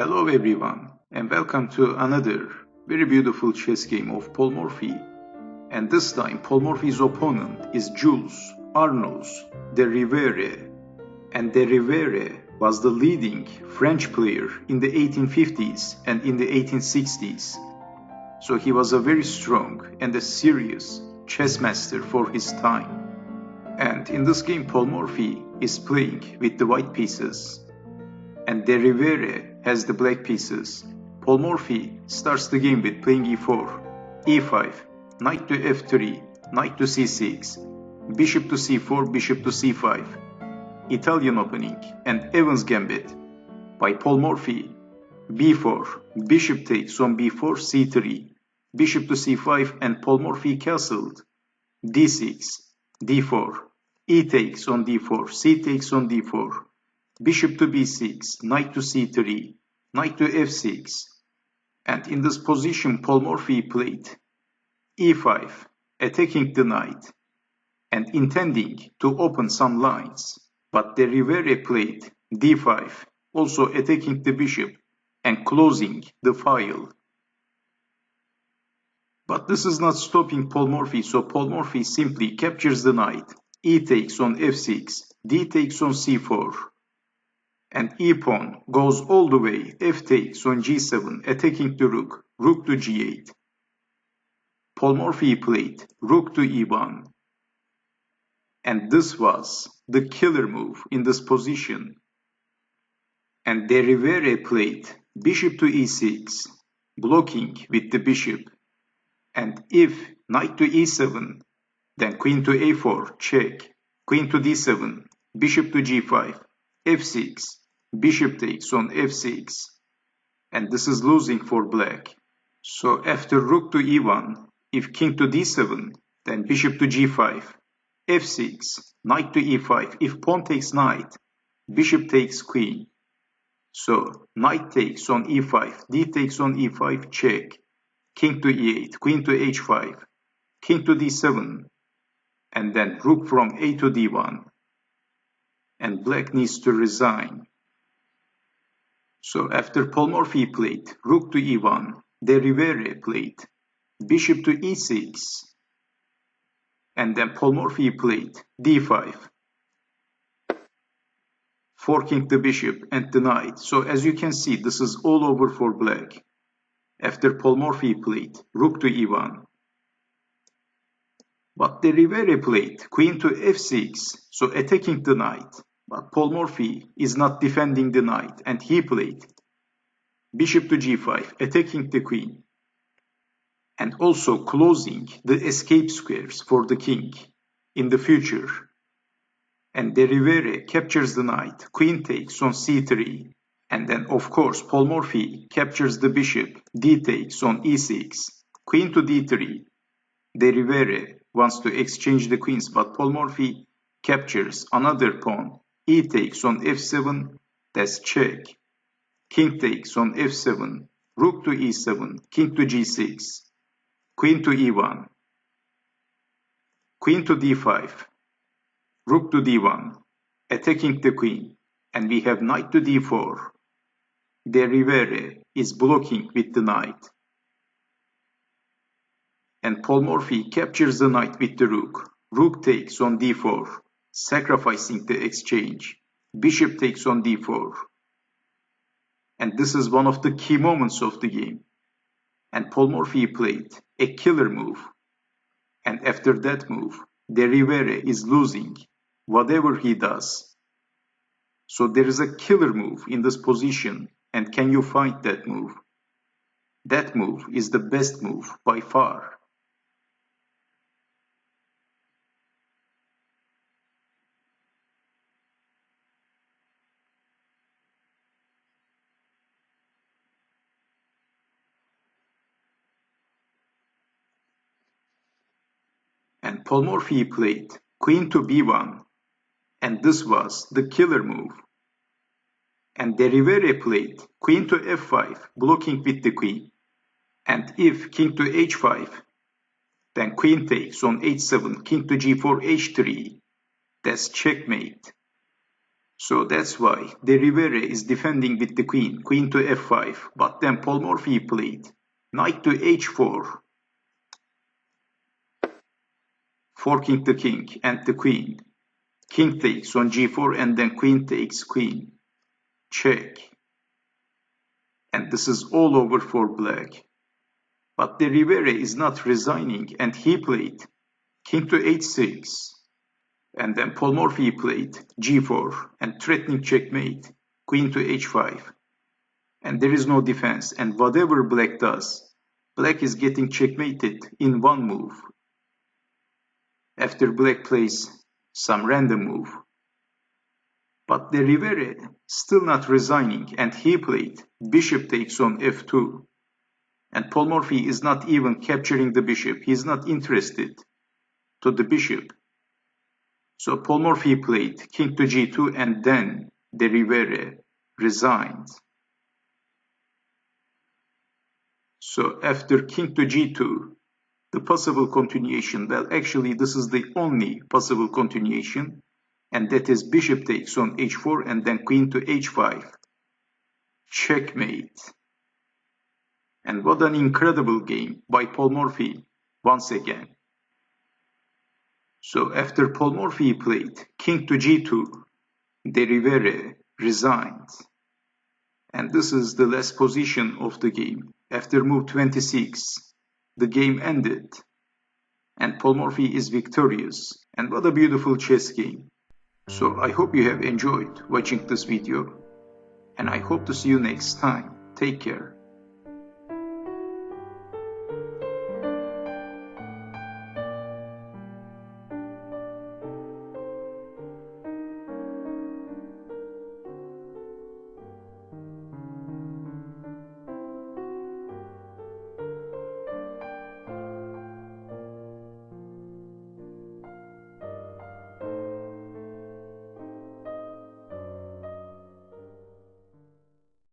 Hello everyone, and welcome to another very beautiful chess game of Paul Morphy. And this time Paul Morphy's opponent is Jules Arnaud de Rivere. And de Rivere was the leading French player in the 1850s and in the 1860s. So he was a very strong and a serious chess master for his time. And in this game Paul Morphy is playing with the white pieces. And de Rivere has the black pieces. Paul Morphy starts the game with playing e4, e5, knight to f3, knight to c6, bishop to c4, bishop to c5, Italian opening, and Evans Gambit by Paul Morphy, b4, bishop takes on b4, c3, bishop to c5, and Paul Morphy castled, d6, d4, e takes on d4, c takes on d4, bishop to b6, knight to c3, knight to f6, and in this position Paul Morphy played e5, attacking the knight and intending to open some lines, but de Rivere played d5, also attacking the bishop and closing the file. But this is not stopping Paul Morphy, so Paul Morphy simply captures the knight, e takes on f6, d takes on c4, and e-pawn goes all the way, f takes on g7, attacking the rook, rook to g8. Paul Morphy played rook to e1. And this was the killer move in this position. And de Rivere played bishop to e6, blocking with the bishop. And if knight to e7, then queen to a4, check, queen to d7, bishop to g5, f6, bishop takes on f6, and this is losing for black. So after rook to e1, if king to d7, then bishop to g5, f6, knight to e5, if pawn takes knight, bishop takes queen. So knight takes on e5, d takes on e5, check, king to e8, queen to h5, king to d7, and then rook from a to d1, and black needs to resign. So after Paul Morphy played rook to e1, de Rivere played bishop to e6, and then Paul Morphy played d5, forking the bishop and the knight. So as you can see, this is all over for black. After Paul Morphy played rook to e1. But de Rivere played queen to f6, so attacking the knight. But Paul Morphy is not defending the knight, and he played bishop to g5, attacking the queen, and also closing the escape squares for the king in the future. And de Rivere captures the knight, queen takes on c3, and then of course Paul Morphy captures the bishop, d takes on e6, queen to d3. De Rivere wants to exchange the queens, but Paul Morphy captures another pawn, e takes on f7, that's check, king takes on f7, rook to e7, king to g6, queen to e1, queen to d5, rook to d1, attacking the queen, and we have knight to d4. De Rivere is blocking with the knight. And Paul Morphy captures the knight with the rook. Rook takes on d4, sacrificing the exchange. Bishop takes on d4. And this is one of the key moments of the game. And Paul Morphy played a killer move. And after that move, de Rivere is losing whatever he does. So there is a killer move in this position. And can you find that move? That move is the best move by far. And Paul Morphy played queen to b1, and this was the killer move. And de Rivere played queen to f5, blocking with the queen. And if king to h5, then queen takes on h7, king to g4, h3, that's checkmate. So that's why De Rivere is defending with the queen, queen to f5, but then Paul Morphy played knight to h4, forking the king and the queen. King takes on g4 and then queen takes queen. Check. And this is all over for black. But De Rivere is not resigning and he played king to h6. And then Paul Morphy played g4 and threatening checkmate, queen to h5. And there is no defense, and whatever black does, black is getting checkmated in one move. After black plays some random move. But De Rivere still not resigning and he played bishop takes on f2. And Paul Morphy is not even capturing the bishop, he is not interested to the bishop. So Paul Morphy played king to g2 and then De Rivere resigned. So after king to g2, the possible continuation, well actually this is the only possible continuation, and that is bishop takes on h4 and then queen to h5. Checkmate. And what an incredible game by Paul Morphy once again. So after Paul Morphy played king to g2, De Rivere resigned. And this is the last position of the game. After move 26, the game ended. And Paul Morphy is victorious. And what a beautiful chess game. So I hope you have enjoyed watching this video. And I hope to see you next time. Take care.